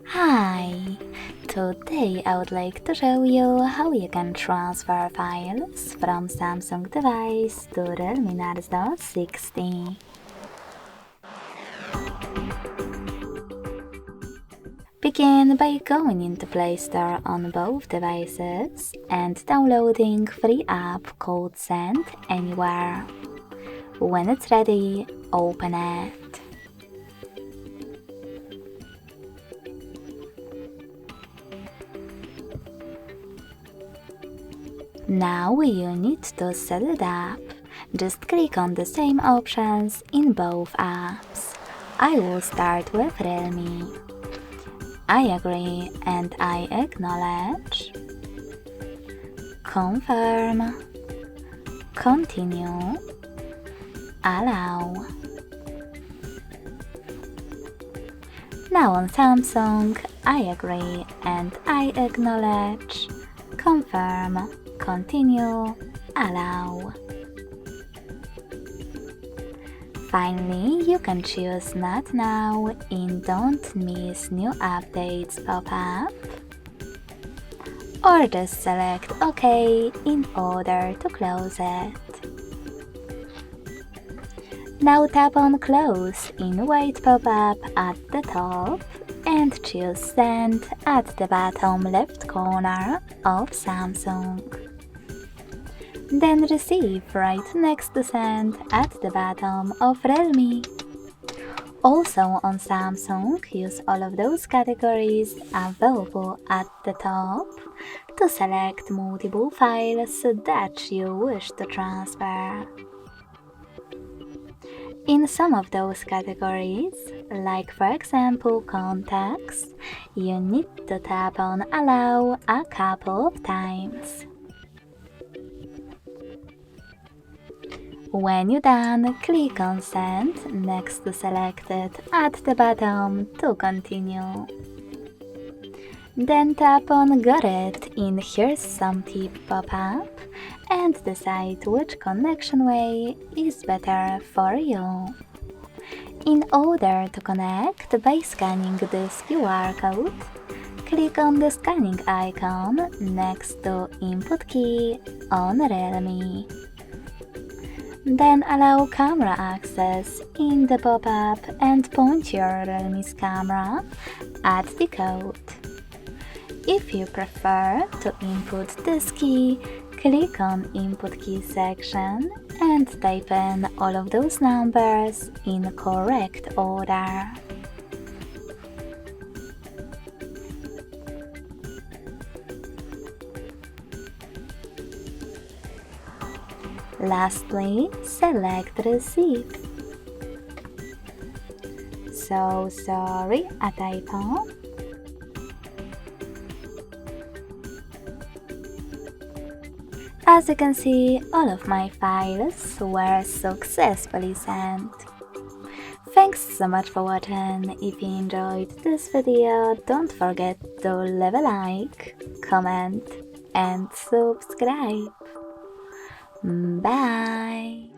Hi! Today I would like to show you how you can transfer files from Samsung device to Realme Narzo 60. Begin by going into Play Store on both devices and downloading free app called Send Anywhere. When it's ready, open it. Now you need to set it up. Just click on the same options in both apps. I will start with Realme. I agree and I acknowledge. Confirm. Continue. Allow. Now on Samsung, I agree and I acknowledge. Confirm. Continue, allow. Finally, you can choose Not Now in Don't Miss New Updates pop-up, or just select OK in order to close it. Now tap on Close in white pop-up at the top and choose Send at the bottom left corner of Samsung. Then Receive right next to Send at the bottom of Realme. Also on Samsung, use all of those categories available at the top to select multiple files that you wish to transfer. In some of those categories, like for example contacts, you need to tap on Allow a couple of times. When you're done, click on Send next to Selected at the bottom to continue. Then tap on Got It in Here's Some Tip pop-up and decide which connection way is better for you. In order to connect by scanning this QR code, click on the scanning icon next to Input key on Realme. Then allow camera access in the pop-up and point your Realme's camera at the code. If you prefer to input this key, click on Input Key section and type in all of those numbers in correct order. Lastly, select Receive. So sorry, a typo. As you can see, all of my files were successfully sent. Thanks so much for watching. If you enjoyed this video, don't forget to leave a like, comment and subscribe. Bye!